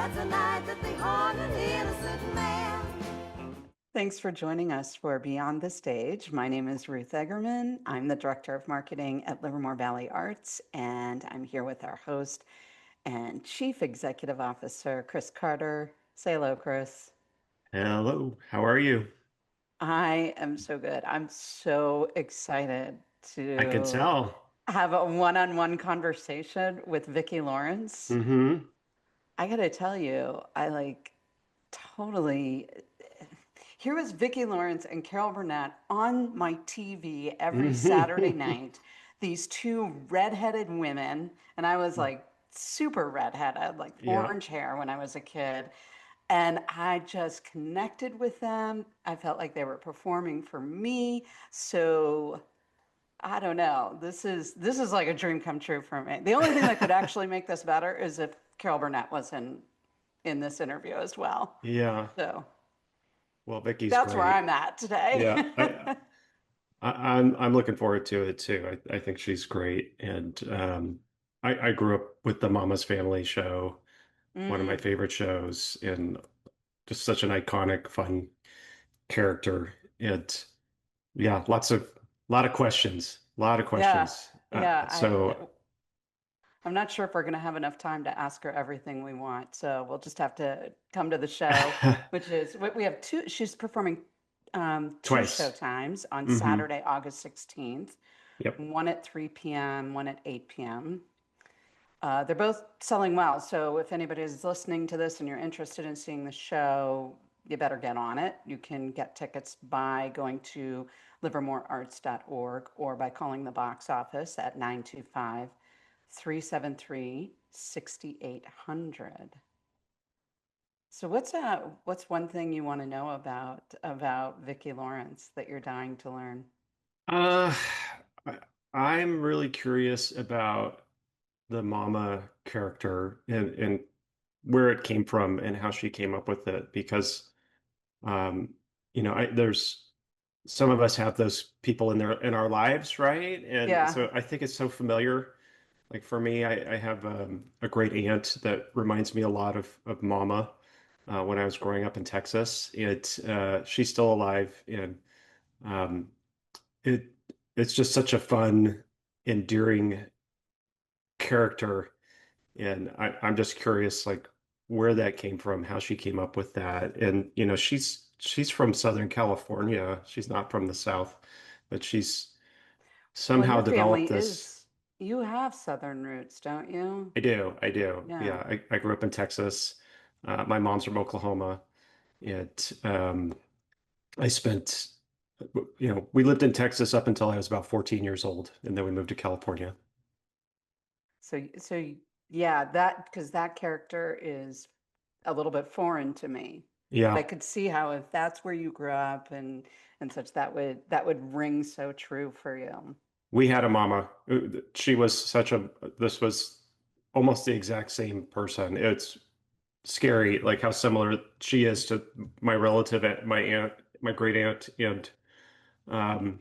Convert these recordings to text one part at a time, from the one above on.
That's a night that they haunt an innocent man. Thanks for joining us for Beyond the Stage. My name is Ruth Egerman. I'm the Director of Marketing at Livermore Valley Arts, and I'm here with our host and Chief Executive Officer, Chris Carter. Say hello, Chris. Hello, how are you? I am so good. I'm so excited I can to tell. have a one-on-one conversation with Vicki Lawrence. Mm-hmm. I gotta tell you, I totally. Here was Vicki Lawrence and Carol Burnette on my TV every Saturday night. These two redheaded women, and I was like super redheaded, like Yeah. orange hair when I was a kid. And I just connected with them. I felt like they were performing for me. So I don't know. This is like a dream come true for me. The only thing that could actually make this better is if Carol Burnett was in this interview as well. Yeah. So Well, Vicky's that's where great. I'm at today. Yeah. I'm looking forward to it too. I think she's great. And I grew up with the Mama's Family show, one of my Mm, favorite shows, and just such an iconic, fun character. And yeah, lot of questions. A lot of yeah, questions. yeah. So I'm not sure if we're going to have enough time to ask her everything we want. So we'll just have to come to the show, which is we have two. She's performing two show twice. times on Hmm. Saturday, August 16th, Yep. one at 3 p.m., one at 8 p.m. They're both selling well. So if anybody is listening to this and you're interested in seeing the show, you better get on it. You can get tickets by going to livermorearts.org or by calling the box office at 925 373 6800. So what's one thing you want to know about Vicki Lawrence that you're dying to learn? Uh, I- I'm really curious about the mama character and where it came from and how she came up with it because um there's some of us have those people in our lives, right? And Yeah. so I think it's so familiar. Like for me, I have a great aunt that reminds me a lot of Mama when I was growing up in Texas. She's still alive, and um, it it's just such a fun, endearing character, and I'm just curious, like where that came from, how she came up with that, and she's from Southern California. She's not from the South, but she's Well, somehow your developed family this. is, you have Southern roots, don't you? I do. Yeah. Yeah, I grew up in Texas. My mom's from Oklahoma, and I spent, we lived in Texas up until I was about 14 years old, and then we moved to California. So yeah, that because that character is a little bit foreign to me. But I Yeah. could see how if that's where you grew up and such, that would ring so true for you. We had a mama. She was this was almost the exact same person. It's scary, like how similar she is to my relative, my aunt, my great aunt. And um,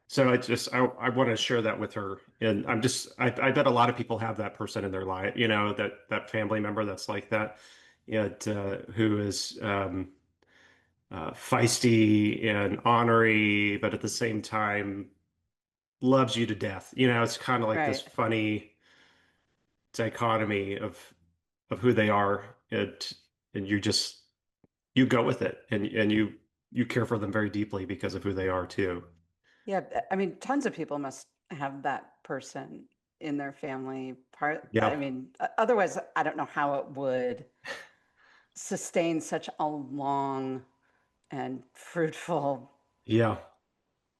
so I want to share that with her. And I bet a lot of people have that person in their life, that family member that's like that, who is feisty and ornery, but at the same time loves you to death. It's kind of like this Right. funny dichotomy of who they are, and you go with it, and you care for them very deeply because of who they are too. Yeah, I mean, tons of people must have that person in their family part. I Yeah, mean, otherwise, I don't know how it would sustain such a long and fruitful yeah,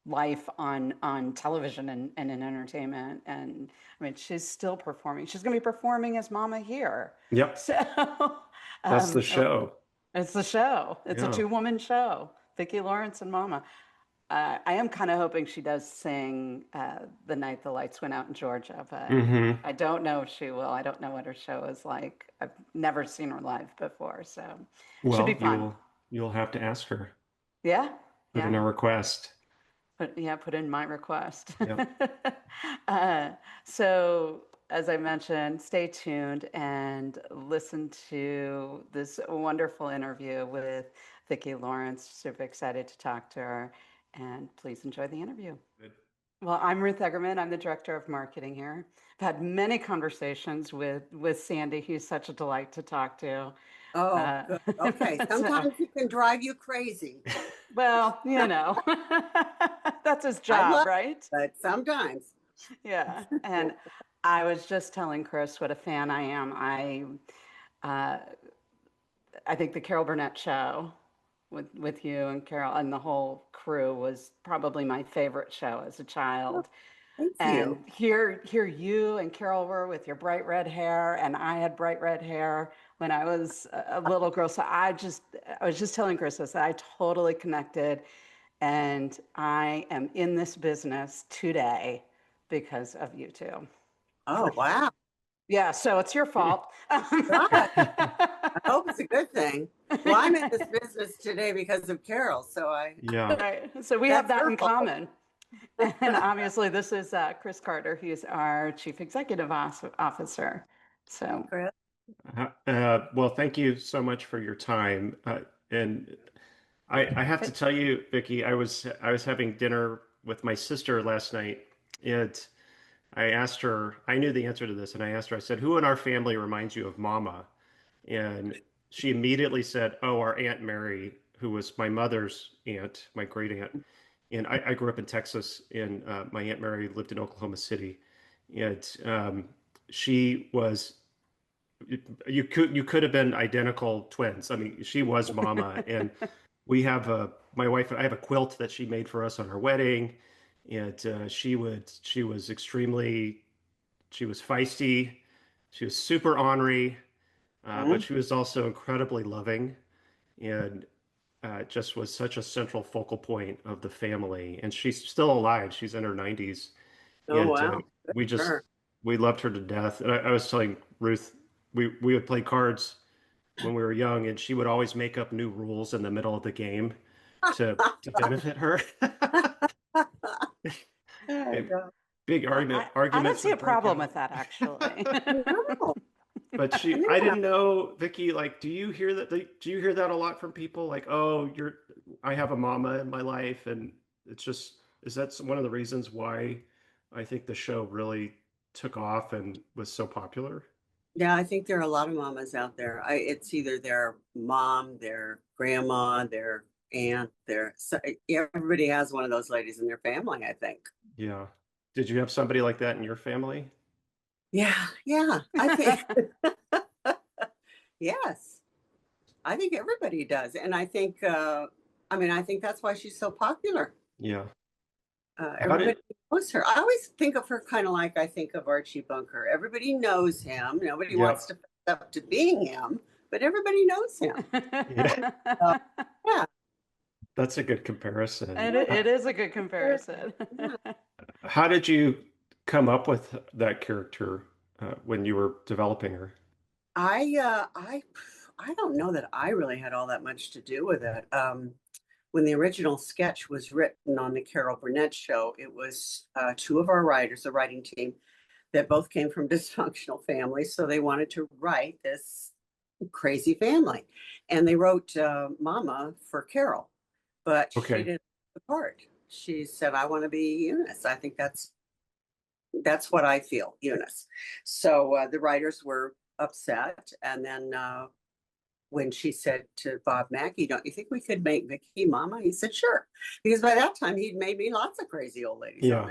life on television and in entertainment. And I mean, she's still performing. She's going to be performing as Mama here. yep. So That's the um, uh, show. it's the show. It's a Yeah. two-woman show. Vicki Lawrence and Mama. I am kind of hoping she does sing the night the lights went out in Georgia, but Hmm. I don't know if she will. I don't know what her show is like. I've never seen her live before, so should be Well, fun. you'll have to ask her. Yeah, Put in yeah. a request. Put in my request. Yep. uh, so as I mentioned, stay tuned and listen to this wonderful interview with Vicki Lawrence. Super excited to talk to her, and please enjoy the interview. Good. Well, I'm Ruth Eggerman. I'm the director of marketing here. I've had many conversations with Sandy. He's such a delight to talk to. Oh, good. Okay. So, Sometimes he can drive you crazy. well, that's his I job, love right? it, but sometimes. Yeah. And I was just telling Chris what a fan I am. Uh, I think the Carol Burnette Show with you and Carol and the whole crew was probably my favorite show as a Oh, child. thank And you. here you and Carol were with your bright red hair, and I had bright red hair when I was a little girl. So I was just telling Chris this, I totally connected, and I am in this business today because of you two. Oh, wow. Yeah, so it's your fault. God, I hope it's a good thing. Well, I'm in this business today because of Carol, so Yeah. Right. So we have that's that her in fault. common. And obviously, this is Chris Carter. He's our Chief Executive Officer. So, Chris. Well, thank you so much for your time. And I have to tell you, Vicki, I was having dinner with my sister last night, and I asked her, I knew the answer to this, and I asked her, I said, who in our family reminds you of Mama? And she immediately said, oh, our Aunt Mary, who was my mother's aunt, my great aunt. And I grew up in Texas, and my Aunt Mary lived in Oklahoma City. And she was, you could have been identical twins. I mean, she was Mama. And we have my wife and I have a quilt that she made for us on her wedding. And she was feisty. She was super ornery, but Mhm. she was also incredibly loving, and just was such a central focal point of the family. And she's still alive. She's in her 90s, Oh, and wow. Good we for just her. we loved her to death. And I was telling Ruth, we would play cards when we were young, and she would always make up new rules in the middle of the game to benefit her. Oh, God. Big I don't arguments see a would break problem out. with that, actually. No. But I Yeah. didn't know, Vicky, like, do you hear that? Do you hear that a lot from people? Like, oh, I have a mama in my life. And is that one of the reasons why I think the show really took off and was so popular? Yeah, I think there are a lot of mamas out there. It's either their mom, their grandma, their aunt, everybody has one of those ladies in their family, I think. Yeah. Did you have somebody like that in your family? Yeah, yeah. I think yes. I think everybody does. And I think I think that's why she's so popular. Yeah. How did, Everybody knows her. I always think of her kind of like I think of Archie Bunker. Everybody knows him. Nobody yeah. wants to fess up to being him, but everybody knows him. Yeah. So, yeah. That's a good comparison. And it is a good comparison. Yeah. How did you come up with that character when you were developing her? I don't know that I really had all that much to do with it. When the original sketch was written on the Carol Burnette Show, it was two of our writers, the writing team, that both came from dysfunctional families. So they wanted to write this crazy family. And they wrote Mama for Carol, but she Okay. didn't have the part. She said, I want to be Eunice. I think that's what I feel, Eunice. So the writers were upset. And then when she said to Bob Mackey, don't you think we could make Vicki Mama? He said, sure. Because by that time, he'd made me lots of crazy old ladies on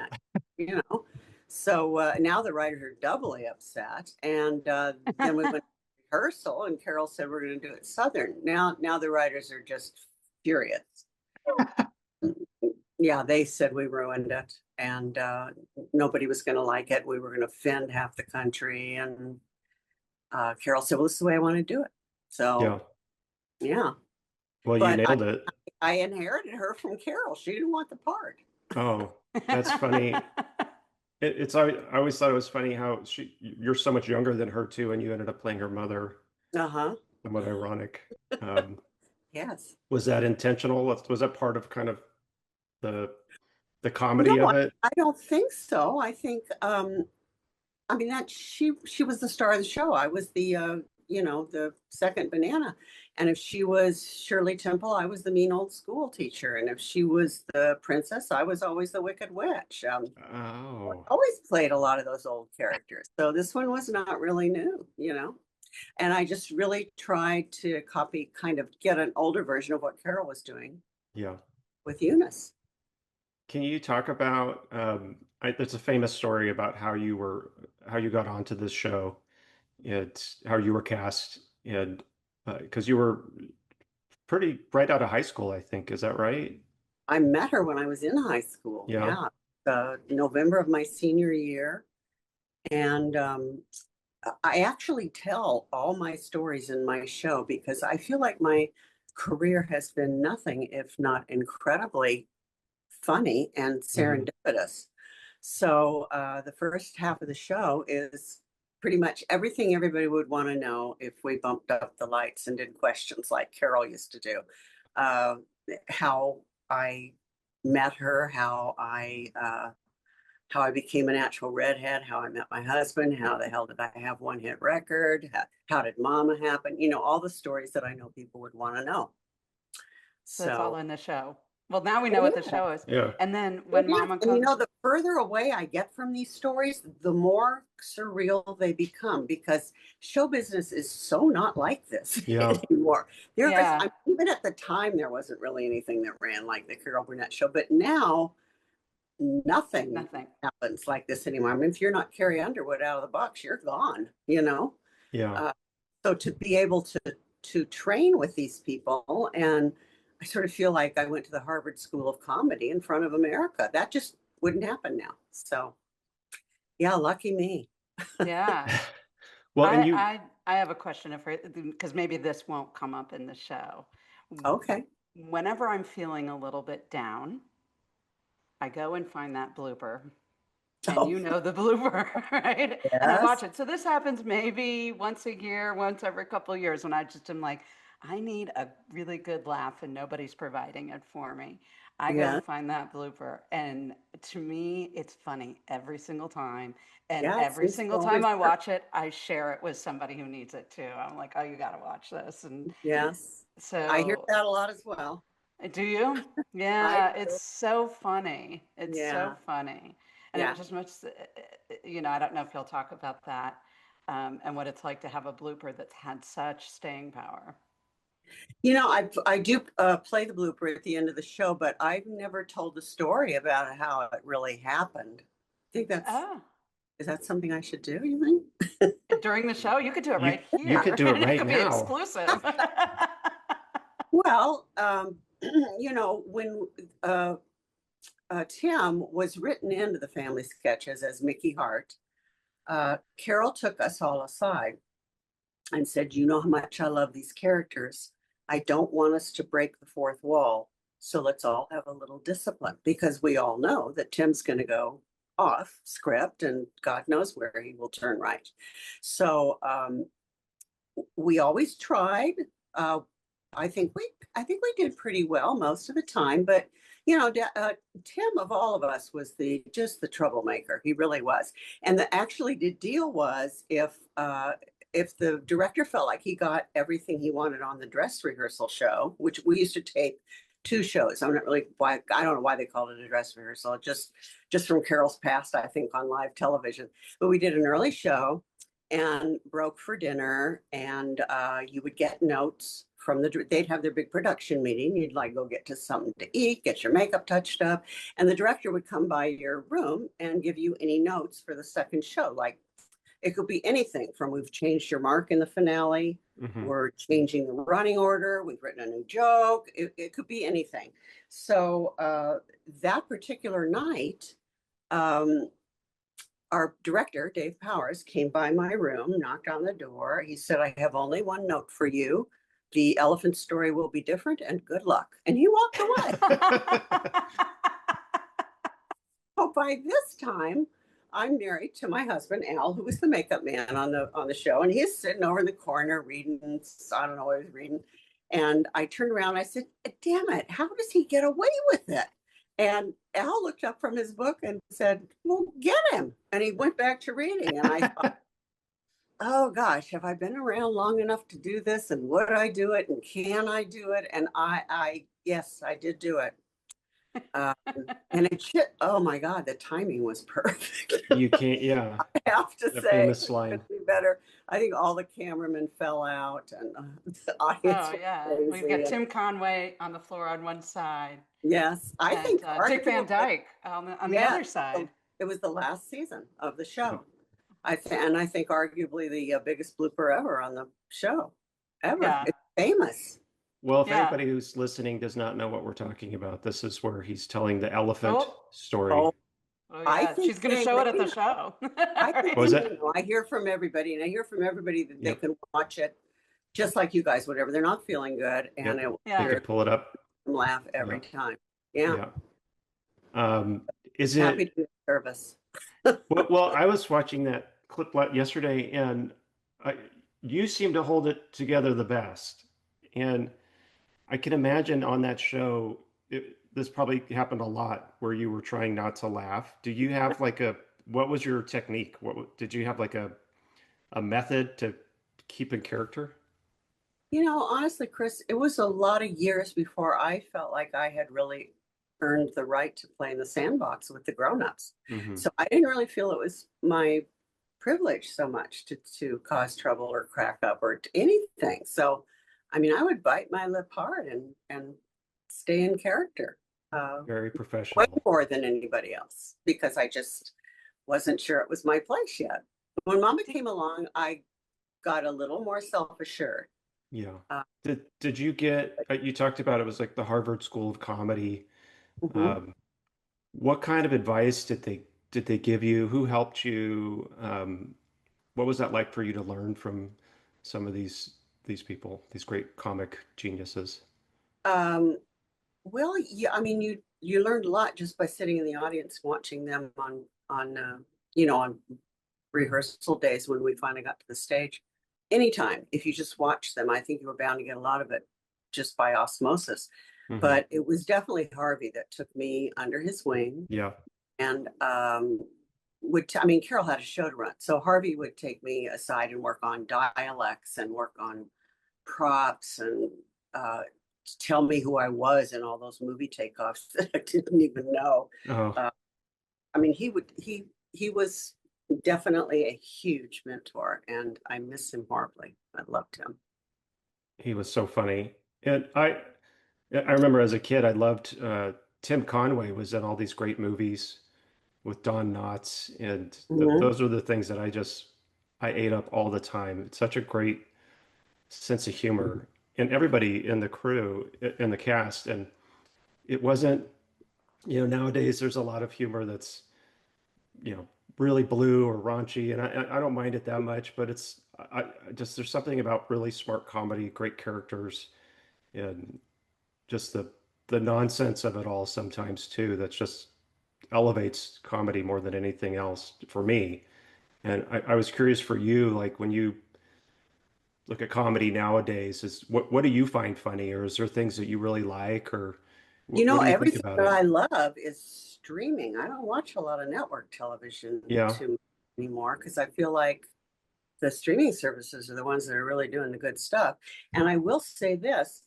Yeah. that. So now the writers are doubly upset. And then we went to rehearsal, and Carol said, we're going to do it Southern. Now the writers are just furious. Yeah, they said we ruined it, and nobody was going to like it. We were going to offend half the country. And Carol said, well, this is the way I want to do it. So, Yeah. yeah. Well, you But nailed it. I inherited her from Carol. She didn't want the part. Oh, that's funny. I always thought it was funny how you're so much younger than her too, and you ended up playing her mother. Uh-huh. Somewhat ironic. Yes. Was that intentional? Was that part of kind of the comedy No, of it? I don't think so. I think I mean, that she was the star of the show. I was the the second banana. And if she was Shirley Temple, I was the mean old school teacher. And if she was the princess, I was always the wicked witch. Oh, Always played a lot of those old characters. So this one was not really new. And I just really tried to copy, kind of get an older version of what Carol was doing yeah. with Eunice. Can you talk about there's a famous story about how you got onto this show, and how you were cast, and because you were pretty right out of high school, I think. Is that right? I met her when I was in high school. Yeah. Yeah, November of my senior year. And I actually tell all my stories in my show because I feel like my career has been nothing if not incredibly funny and serendipitous. So the first half of the show is pretty much everything everybody would want to know if we bumped up the lights and did questions like Carol used to do. How I met her, how I became a natural redhead, how I met my husband, how the hell did I have one hit record, how did Mama happen? All the stories that I know people would want to know. So it's all So in the show. Well, now we know what the show is. Yeah. And then when yeah, Mama and comes, the further away I get from these stories, the more surreal they become because show business is so not like this Yeah. anymore. Yeah. Even at the time, there wasn't really anything that ran like the Carol Burnette Show, but now nothing happens like this anymore. I mean, if you're not Carrie Underwood out of the box, you're gone. Yeah. So to be able to train with these people, and I sort of feel like I went to the Harvard School of Comedy in front of America. That just wouldn't happen now. So yeah, lucky me. Yeah. Well, and you, I have a question because maybe this won't come up in the show. Okay. Whenever I'm feeling a little bit down, I go and find that blooper. And Oh, you know the blooper, right? And I watch yes. it. So this happens maybe once a year, once every couple of years when I just am like, I need a really good laugh and nobody's providing it for me. I go Yeah. and find that blooper. And to me, it's funny every single time. And Yeah. It every seems to single time always I work. watch it, I share it with somebody who needs it too. I'm like, oh, you got to watch this. And Yes. I hear so, that a lot as well. do you? I Yeah, do. it's so funny. It's so Yeah. funny. And it Yeah. just makes, I don't know if you'll talk about that, and what it's like to have a blooper that's had such staying power. I do play the blooper at the end of the show, but I've never told the story about how it really happened. I think Oh, is that something I should do, you think? during the show, you could do it you right you could here. do it It right could be now. exclusive. Well, when Tim was written into the family sketches as Mickey Hart, Carol took us all aside and said, "You know how much I love these characters. I don't want us to break the fourth wall. So let's all have a little discipline because we all know that Tim's going to go off script and God knows where he will turn right." So we always tried. Uh, I think we did pretty well most of the time, but Tim of all of us was just the troublemaker. He really was. And the deal was if the director felt like he got everything he wanted on the dress rehearsal show, which we used to tape two shows. I don't know why they called it a dress rehearsal. Just from Carol's past, I think, on live television. But we did an early show and broke for dinner, and you would get notes from they'd have their big production meeting. You'd like go get to something to eat, get your makeup touched up, and the director would come by your room and give you any notes for the second show. Like it could be anything from we've changed your mark in the finale, Hmm. we're changing the running order, we've written a new joke. It could be anything. So that particular night, our director, Dave Powers, came by my room, knocked on the door. He said, "I have only one note for you. The elephant story will be different and good luck." And he walked away. So by this time, I'm married to my husband, Al, who was the makeup man on the show. And he's sitting over in the corner reading, I don't know what he was reading. And I turned around and I said, "Damn it, how does he get away with it?" And Al looked up from his book and said, well, get him. And he went back to reading. And I thought, oh gosh, have I been around long enough to do this? And would I do it? And can I do it? And yes, I did do it. Um, and oh my God, the timing was perfect. You can't, yeah. I have to The say, famous it line. could be better. I think all the cameramen fell out and the audience Oh, was yeah. We've crazy. got And Tim Conway on the floor on one side yes, I and think Dick Van arguably, Dyke on the yeah, other side. it was the last season of the Yeah. show. And I think arguably the biggest blooper ever on the show, ever. Yeah. It's famous. Well, if Yeah. anybody who's listening does not know what we're talking about, this is where he's telling the elephant Oh. story. Oh, Oh, I yeah. think She's going to they show it at the may show. I think Was they it? may know. I hear from everybody, and I hear from everybody that they Yep. can watch it, just like you guys, whatever they're not feeling good, and Yep. it Yeah. You could pull it up. will laugh every time. Yeah, Yeah. Is happy it? to be of service. Well, I was watching that clip yesterday, and you seem to hold it together the best. And I can imagine on that show, this probably happened a lot where you were trying not to laugh. Do you have what was your technique? Did you have like a method to keep in character? Honestly, Chris, it was a lot of years before I felt like I had really earned the right to play in the sandbox with the grown-ups. Mm-hmm. So I didn't really feel it was my privilege so much to cause trouble or crack up or anything. So, I mean, I would bite my lip hard and stay in character Very way professional. more than anybody else because I just wasn't sure it was my place yet. When Mama came along, I got a little more self-assured. Yeah. Did you get, you talked about it was like the Harvard School of Comedy. Mhm. What kind of advice did they give you? Who helped you? What was that like for you to learn from some of these people, these great comic geniuses? Um, well, yeah, I mean, you learned a lot just by sitting in the audience watching them on rehearsal days when we finally got to the stage. Anytime, if you just watch them, I think you were bound to get a lot of it just by osmosis. Mhm. But it was definitely Harvey that took me under his wing Yeah. and Carol had a show to run, so Harvey would take me aside and work on dialects and work on props and tell me who I was in all those movie takeoffs that I didn't even know. Oh, I mean, he was definitely a huge mentor, and I miss him horribly. I loved him. he was so funny. And I remember as a kid, I loved Tim Conway was in all these great movies with Don Knotts, and Mhm. those are the things that I ate up all the time. It's such a great sense of humor, and everybody in the crew, in the cast, and it wasn't, nowadays there's a lot of humor that's, really blue or raunchy, and I don't mind it that much, but I just there's something about really smart comedy, great characters, and just the nonsense of it all sometimes too. That's just elevates comedy more than anything else for me. And I was curious for you, like when you look at comedy nowadays, is what do you find funny, or is there things that you really like, or what do you think Everything about that it? I love is streaming. I don't watch a lot of network television Yeah, too anymore because I feel like the streaming services are the ones that are really doing the good stuff. And I will say this,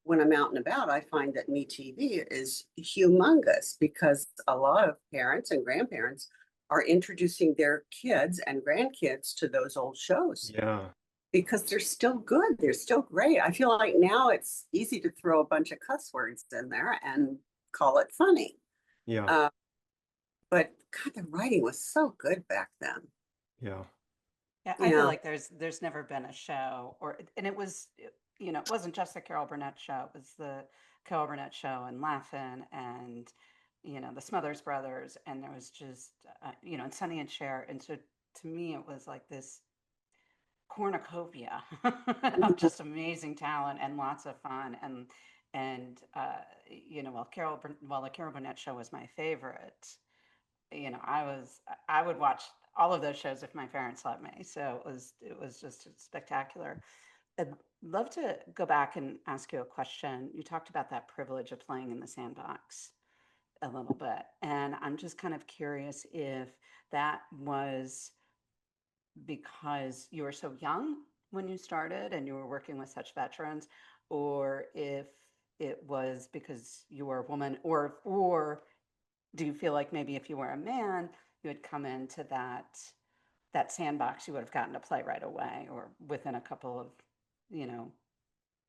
when I'm out and about, I find that MeTV is humongous because a lot of parents and grandparents are introducing their kids and grandkids to those old shows yeah, because they're still good. They're still great. I feel like now it's easy to throw a bunch of cuss words in there and call it funny. yeah, Uh, but God, the writing was so good back then. yeah, Yeah, I feel Yeah. like there's never been a show and it was, it wasn't just the Carol Burnette show. It was the Carol Burnette show and Laugh-In and, the Smothers Brothers. And there was just, and Sonny and Cher. And so to me, it was like this cornucopia of just amazing talent and lots of fun. While the Carol Burnette show was my favorite, I would watch all of those shows if my parents let me. So it was just spectacular. I'd love to go back and ask you a question. You talked about that privilege of playing in the sandbox. a little bit. And I'm just kind of curious if that was because you were so young when you started and you were working with such veterans, or if it was because you were a woman, or do you feel like maybe if you were a man, you had come into that sandbox, you would have gotten to play right away or within a couple of, you know,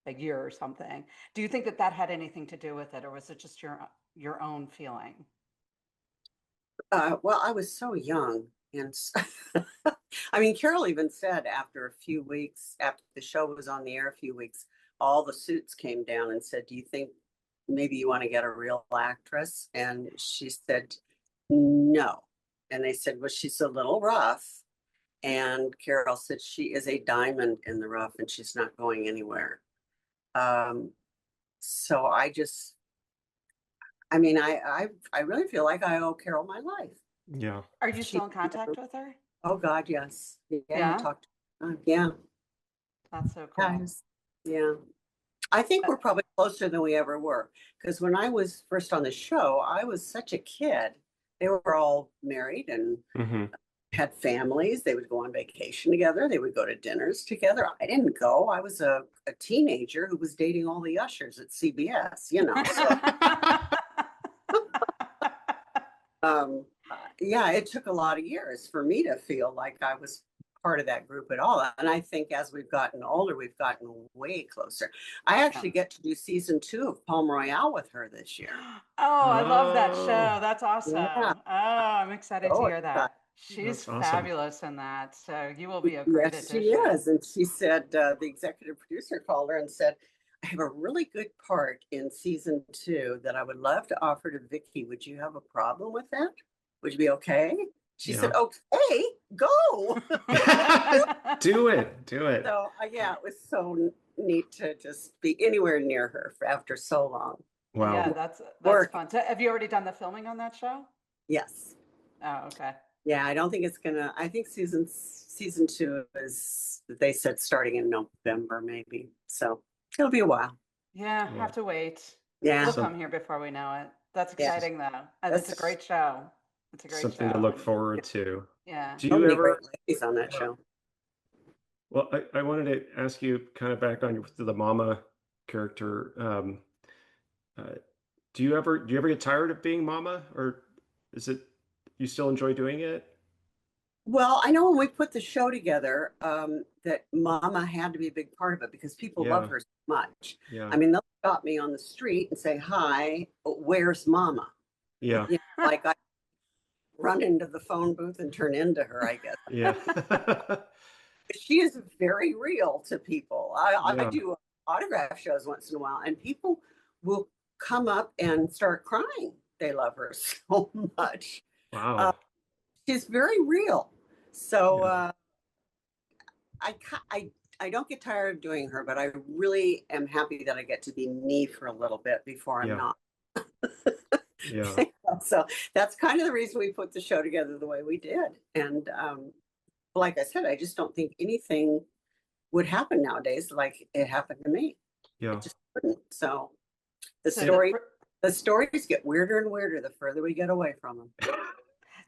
a year or something. Do you think that that had anything to do with it, or was it just your own feeling? Well, I was so young, and I mean, Carol even said after a few weeks, after the show was on the air a few weeks, all the suits came down and said, "Do you think maybe you want to get a real actress?" And she said, "No." And they said, "Well, she's a little rough." And Carol said, "She is a diamond in the rough, and she's not going anywhere." Um, so I mean, I really feel like I owe Carol my life. Yeah. Are you She, still in contact with her? oh God, yes. Yeah, I Yeah, talked. Yeah, that's so cool. guys. Yeah. I think we're probably closer than we ever were. Because when I was first on the show, I was such a kid. They were all married and Hmm. had families. They would go on vacation together. They would go to dinners together. I didn't go. I was a teenager who was dating all the ushers at CBS, you know. So yeah, it took a lot of years for me to feel like I was part of that group at all. And I think as we've gotten older, we've gotten way closer. I actually get to do season 2 of Palm Royale with her this year. Oh, I love that show. Oh, That's awesome. Yeah. Oh, I'm excited to Oh, hear that. She's that's awesome. fabulous in that. So you will be a great yes, she addition. is. And she said, the executive producer called her and said, "I have a really good part in season 2 that I would love to offer to Vicki. Would you have a problem with that? Would you be okay?" She said, Yeah. "Okay, go." Do it. Do it. So yeah, it was so neat to just be anywhere near her after so long. Yeah, Wow. that's Work. fun. So have you already done the filming on that show? Yes. Oh, okay. Yeah, I don't think it's gonna, I think season 2 is, they said starting in November maybe. So it'll be a while. Yeah, Wow. have to wait. Yeah. It'll Some, come here before we know it. That's Yeah. exciting though. It's a That's great show. It's a great something to show. look And forward to. yeah. Do so you many ever, great ladies on that show. well, I wanted to ask you kind of back on the mama character. Uh, do you ever get tired of being mama, or is it you still enjoy doing it? Well, I know when we put the show together, that Mama had to be a big part of it because people love Yeah. her so much. Yeah. I mean, they'll stop me on the street and say, "Hi, where's Mama?" Yeah. You know, like I run into the phone booth and turn into her, I guess. Yeah. She is very real to people. I Yeah. do autograph shows once in a while, and people will come up and start crying. They love her so much. Uh, Wow. she's very real. So Yeah. I don't get tired of doing her, but I really am happy that I get to be me for a little bit before I'm Yeah. not. Yeah. So that's kind of the reason we put the show together the way we did. And like I said, I just don't think anything would happen nowadays like it happened to me. Yeah. It just wouldn't. So the So the stories get weirder and weirder the further we get away from them.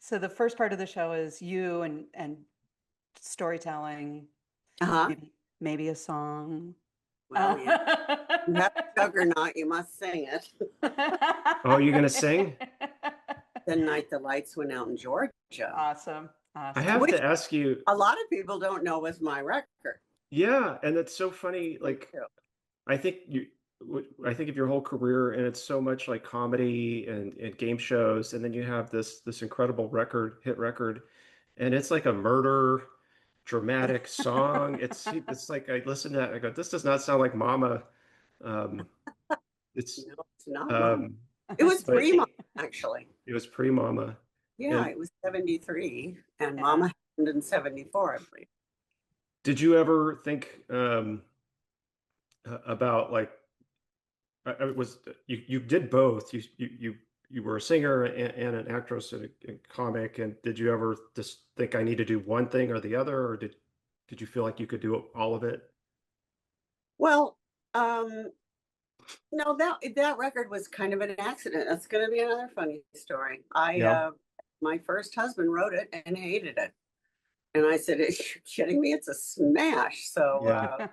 so the first part of the show is you and storytelling, Uh-huh. maybe a song. Well, yeah. You have a juggernaut, you must sing it. Oh, you're gonna sing? The night the lights went out in Georgia. Awesome. I Awesome. have Which to ask you, a lot of people don't know was my record. yeah, and it's so funny. Like, too. I think I think of your whole career, and it's so much like comedy and game shows, and then you have this incredible hit record, and it's like a murder dramatic song. It's like I listen to that, and I go, this does not sound like Mama. Um, it's No, it's not Mama. um, It was but pre-Mama, actually. it was pre-Mama. Yeah, And it was 73, and Yeah. Mama happened in 74, I believe. did you ever think about like I was you did both. You were a singer and an actress and a comic. And did you ever just think I need to do one thing or the other, or did you feel like you could do all of it? Well, No, that record was kind of an accident. That's going to be another funny story. Yeah. My first husband wrote it and hated it. And I said, "Are you kidding me? It's a smash." So, Yeah.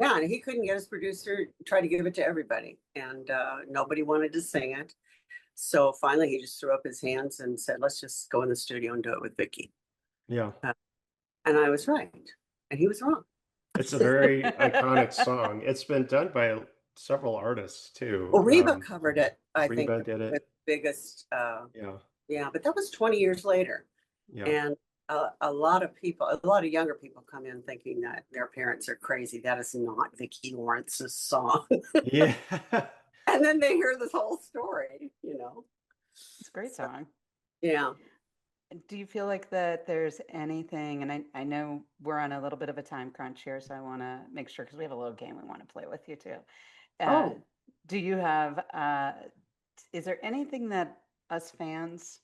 yeah, and he couldn't get his producer to try to give it to everybody. And nobody wanted to sing it. So finally, he just threw up his hands and said, "Let's just go in the studio and do it with Vicki." Yeah. And I was right. And he was wrong. It's a very iconic song. It's been done by several artists too. Well, Reba covered it, I think, Reba did the it. biggest. Yeah. Yeah, but that was 20 years later. Yeah. And a lot of people, a lot of younger people come in thinking that their parents are crazy. That is not Vicki Lawrence's song. Yeah. And then they hear this whole story, you know. It's a great song. Yeah. Do you feel like that there's anything, and I know we're on a little bit of a time crunch here, so I want to make sure, because we have a little game we want to play with you too. Oh. Do you have, is there anything that us fans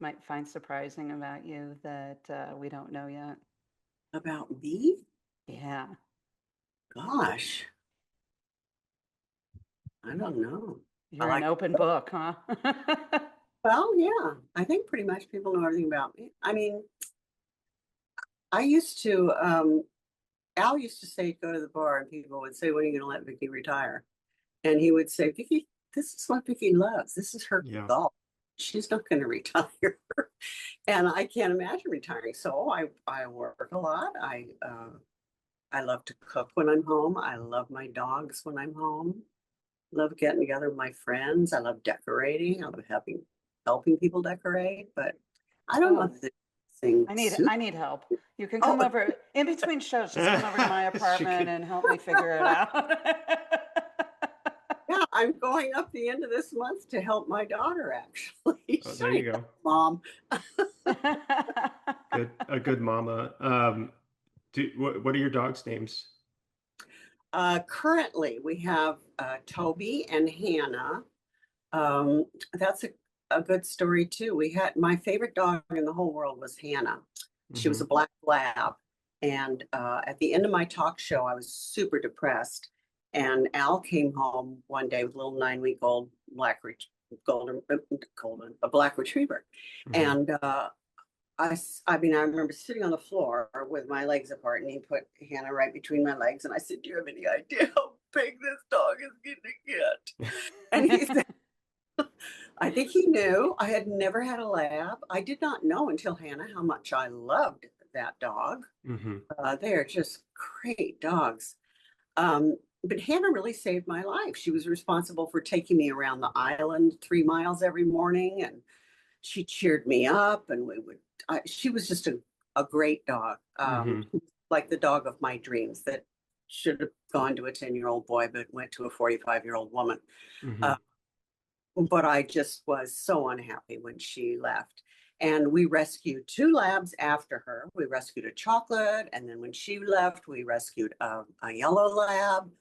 might find surprising about you that we don't know yet? About me? Yeah. Gosh. I don't know. You're like an open book, huh? Well, yeah, I think pretty much people know everything about me. I mean, I used to, Al used to say, go to the bar and people would say, when are you going to let Vicki retire? And he would say, Vicki, this is what Vicki loves. This is her Yeah. golf. She's not going to retire. And I can't imagine retiring. So I work a lot. I love to cook when I'm home. I love my dogs when I'm home. Love getting together with my friends. I love decorating. I love helping people decorate, but I don't know Oh, if this thing. I need help. You can come over in between shows. Just come over to my She apartment could- and help me figure it out. Yeah, I'm going up the end of this month to help my daughter, actually. Oh, there you go. Mom. A good mama. What are your dogs' names? Currently, we have Toby and Hannah. That's a good story too. We had my favorite dog in the whole world was Hannah. She was a black lab. And at the end of my talk show, I was super depressed. And Al came home one day with a little 9-week-old a black retriever. Mhm. And I mean, I remember sitting on the floor with my legs apart, and he put Hannah right between my legs. And I said, "Do you have any idea how big this dog is going to get?" And he said, I think he knew. I had never had a lab. I did not know until Hannah how much I loved that dog. Mhm. They're just great dogs. But Hannah really saved my life. She was responsible for taking me around the island 3 miles every morning, and she cheered me up. And she was just a great dog, Mhm. like the dog of my dreams that should have gone to a 10-year-old boy, but went to a 45-year-old woman. Mhm. But I just was so unhappy when she left. And we rescued 2 labs after her. We rescued a chocolate, and then when she left, we rescued a yellow lab.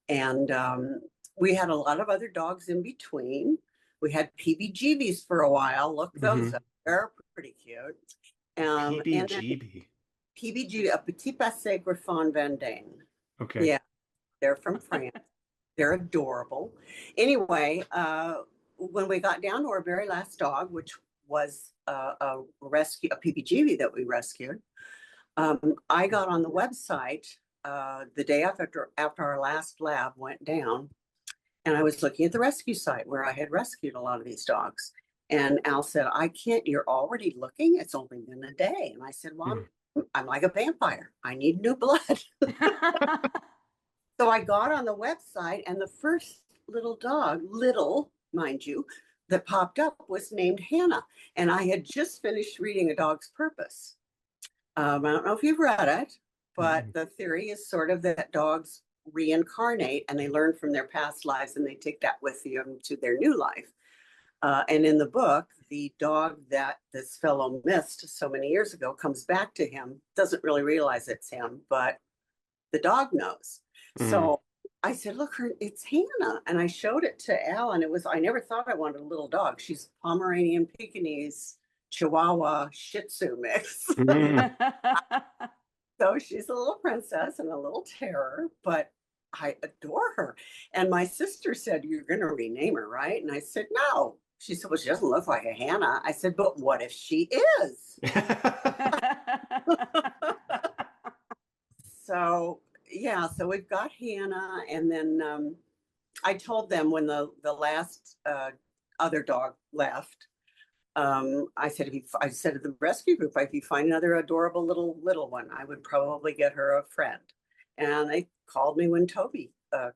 And we had a lot of other dogs in between. We had PBGBs for a while. Look those up. They're pretty cute. And then PBGB. PBG, a Petit Basset Griffon Vendée. Okay. Yeah, they're from France. They're adorable. Anyway, when we got down to our very last dog, which was a PBGB that we rescued, I got on the website the day after our last lab went down, and I was looking at the rescue site where I had rescued a lot of these dogs. And Al said, "I can't, you're already looking? It's only been a day." And I said, "Well, I'm like a vampire. I need new blood." So I got on the website, and the first little dog, little, mind you, that popped up was named Hannah. And I had just finished reading A Dog's Purpose. I don't know if you've read it, but the theory is sort of that dogs reincarnate and they learn from their past lives, and they take that with them to their new life. And in the book, the dog that this fellow missed so many years ago comes back to him, doesn't really realize it's him, but the dog knows. So I said, "Look, it's Hannah." And I showed it to Al, and I never thought I wanted a little dog. She's Pomeranian, Pekingese, Chihuahua, Shih Tzu mix. So she's a little princess and a little terror, but I adore her. And my sister said, "You're going to rename her, right?" And I said, "No." She said, "Well, she doesn't look like a Hannah." I said, "But what if she is?" So yeah, so we've got Hannah, and then I told them when the last other dog left, I said, I said to the rescue group, if you find another adorable little one, I would probably get her a friend. And they called me when Toby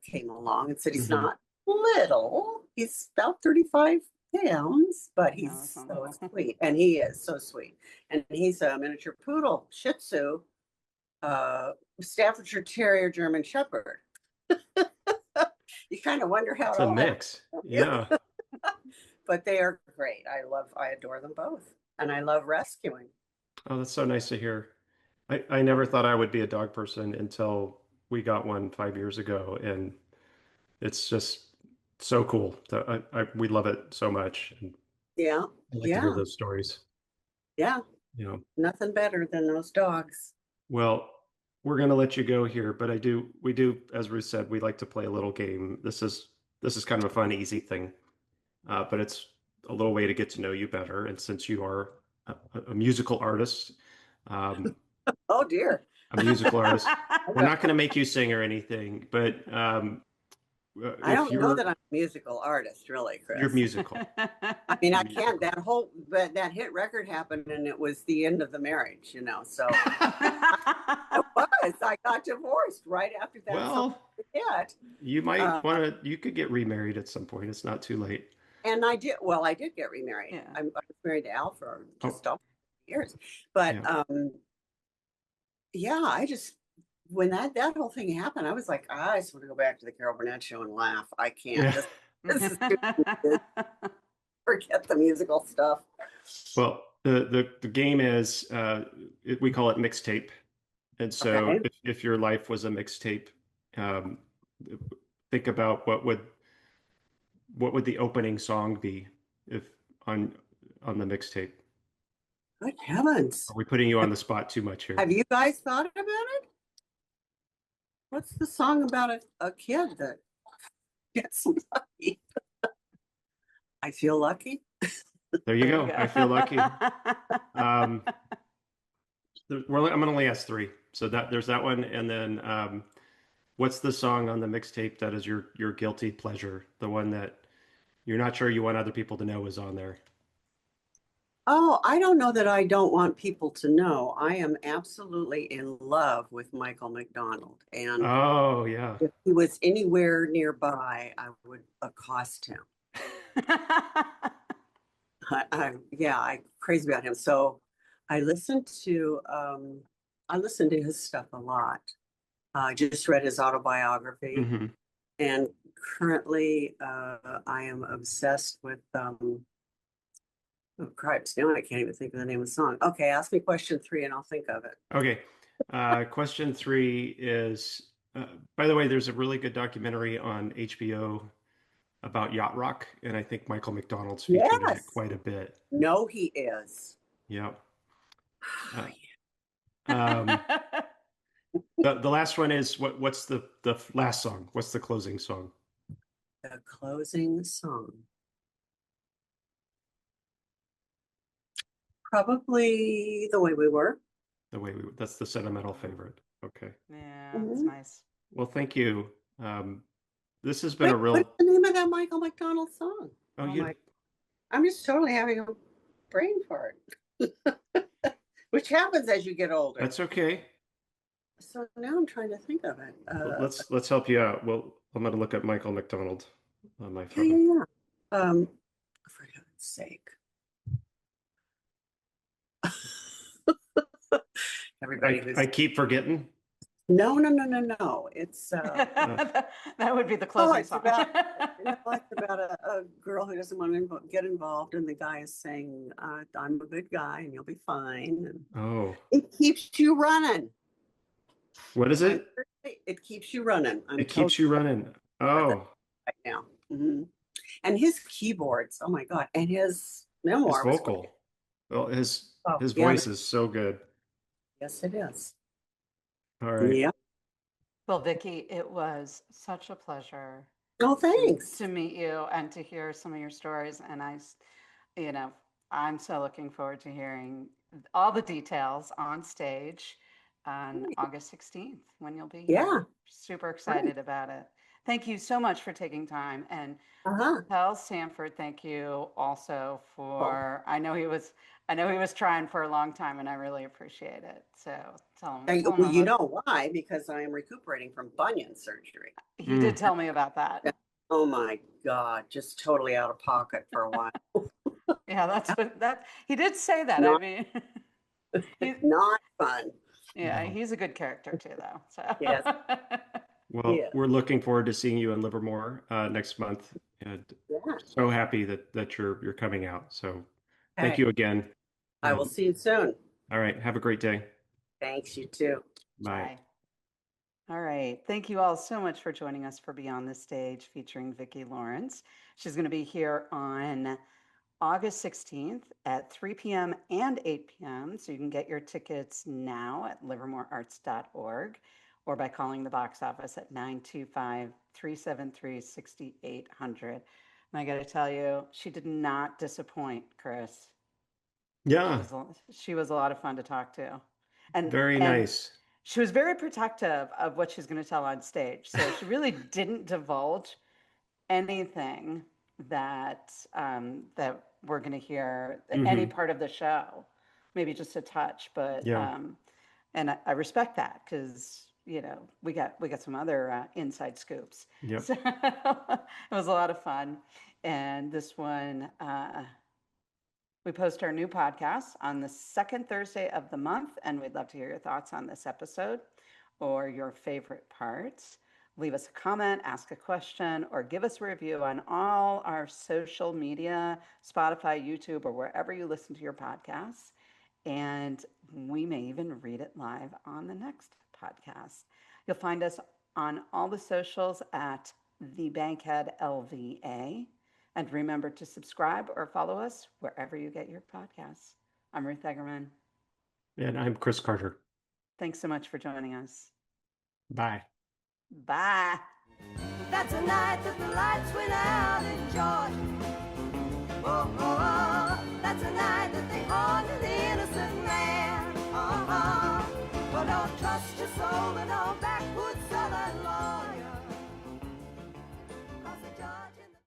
came along and said he's Mhm. not little, he's about 35 pounds, but he's Awesome. so sweet, and he is so sweet, and he's a miniature poodle, Shih Tzu, Staffordshire Terrier, German Shepherd. You kind of wonder how It's it a all happened. mix. Yeah. But they are great. I adore them both, and I love rescuing. Oh, that's so nice to hear. I never thought I would be a dog person until we got one 5 years ago, and it's just so cool. We love it so much, and Yeah, I like to hear yeah, those stories. yeah. You know, Nothing better than those dogs. well, we're gonna let you go here, but we do, as Ruth said, we like to play a little game. This is kind of a fun, easy thing, but it's a little way to get to know you better. And since you are a musical artist, um, Oh dear. a musical artist. We're not going to make you sing or anything, but I if don't know that you're I'm a musical artist, really, you're Chris. musical, I mean, you're I can't. musical. That hit record happened, and it was the end of the marriage, So it was. I got divorced right after that song Well, hit. you Uh, might want to. You could get remarried at some point. It's not too late. and I did. Well, I did get remarried. Yeah. I was married to Al for Oh, just all years, but yeah. yeah, I just when that whole thing happened, I was like, I just want to go back to the Carol Burnette Show and laugh. I can't. Yeah. This is too forget the musical stuff. Well, the game is we call it mixtape, and so Okay. if your life was a mixtape, um, think about what would the opening song be if on the mixtape? Good heavens. Are we putting you on the spot too much here? Have you guys thought about it? What's the song about a kid that gets lucky? I feel lucky. There you go. I feel lucky. I'm gonna only ask three. So there's that one, and then what's the song on the mixtape that is your guilty pleasure? The one that you're not sure you want other people to know is on there. Oh, I don't know that I don't want people to know. I am absolutely in love with Michael McDonald. And Oh yeah. if he was anywhere nearby, I would accost him. I'm crazy about him. So I listened to his stuff a lot. I just read his autobiography, Mhm. and currently I am obsessed with oh cripes, now I can't even think of the name of the song. Okay, ask me question 3 and I'll think of it. Okay. Question 3 is, by the way, there's a really good documentary on HBO about yacht rock, and I think Michael McDonald's featured in it Yes. quite a bit. No, he is. Yeah. Um, the last one is what's the last song? What's the closing song? The closing song. Probably The Way We Were. That's the sentimental favorite. Okay. Yeah, that's Mhm. nice. Well, thank you. This has been a What's real. the name of that Michael McDonald song? Oh, I'm just totally having a brain fart. Which happens as you get older. that's okay. So now I'm trying to think of it. Let's help you out. Well, I'm gonna look at Michael McDonald on my Yeah, phone. yeah. For heaven's sake. Everybody who's I keep forgetting. no. It's That would be the oh, closing it's song. about it's about a girl who doesn't want to get involved, and the guy is saying, "I'm a good guy, and you'll be fine." And Oh, it keeps you running. what is it? It keeps you running. It keeps you running. Oh, right now. And his keyboards, oh my God. And his memoir his was vocal. Well, his yeah, voice is so good. yes, it is. All right. Yeah. Well, Vicki, it was such a pleasure Oh, thanks. to meet you and to hear some of your stories. And you know, I'm so looking forward to hearing all the details on stage on August 16th when you'll be Yeah, here. Super right. excited about it. Thank you so much for taking time. And Uh-huh. tell Sanford thank you also Oh, for, I know he was trying for a long time and I really appreciate it. So tell him well, you I'm know why? Because I am recuperating from bunion surgery. he did tell me about that. Yeah. Oh my God, just totally out of pocket for a while. Yeah, that's what that he did say that. I Not, mean, he, not fun. yeah, No. he's a good character too, though. Yes, So, Well, yeah, we're looking forward to seeing you in Livermore next month, and yeah. so happy that you're coming out. So thank Okay, you again. I will see you soon. All right, have a great day. Thanks, you too. Bye. bye. All right. Thank you all so much for joining us for Beyond the Stage featuring Vicki Lawrence. She's going to be here on August 16th at 3 p.m. and 8 p.m. So you can get your tickets now at livermorearts.org or by calling the box office at 925-373-6800. And I got to tell you, she did not disappoint, Chris. Yeah, She was a lot of fun to talk to. And very and nice. she was very protective of what she's going to tell on stage. So she really didn't divulge anything that we're going to hear any part of the show, maybe just a touch, but Yeah. and I respect that because we got some other inside scoops. Yep. So it was a lot of fun, and this one we post our new podcast on the second Thursday of the month, and we'd love to hear your thoughts on this episode or your favorite parts. Leave us a comment, ask a question, or give us a review on all our social media, Spotify, YouTube, or wherever you listen to your podcasts. And we may even read it live on the next podcast. You'll find us on all the socials at the Bankhead LVA. And remember to subscribe or follow us wherever you get your podcasts. I'm Ruth Egerman. And I'm Chris Carter. Thanks so much for joining us. Bye. Bye. That's a night that the lights went out in Georgia. Oh, oh, oh. That's a night that they haunted in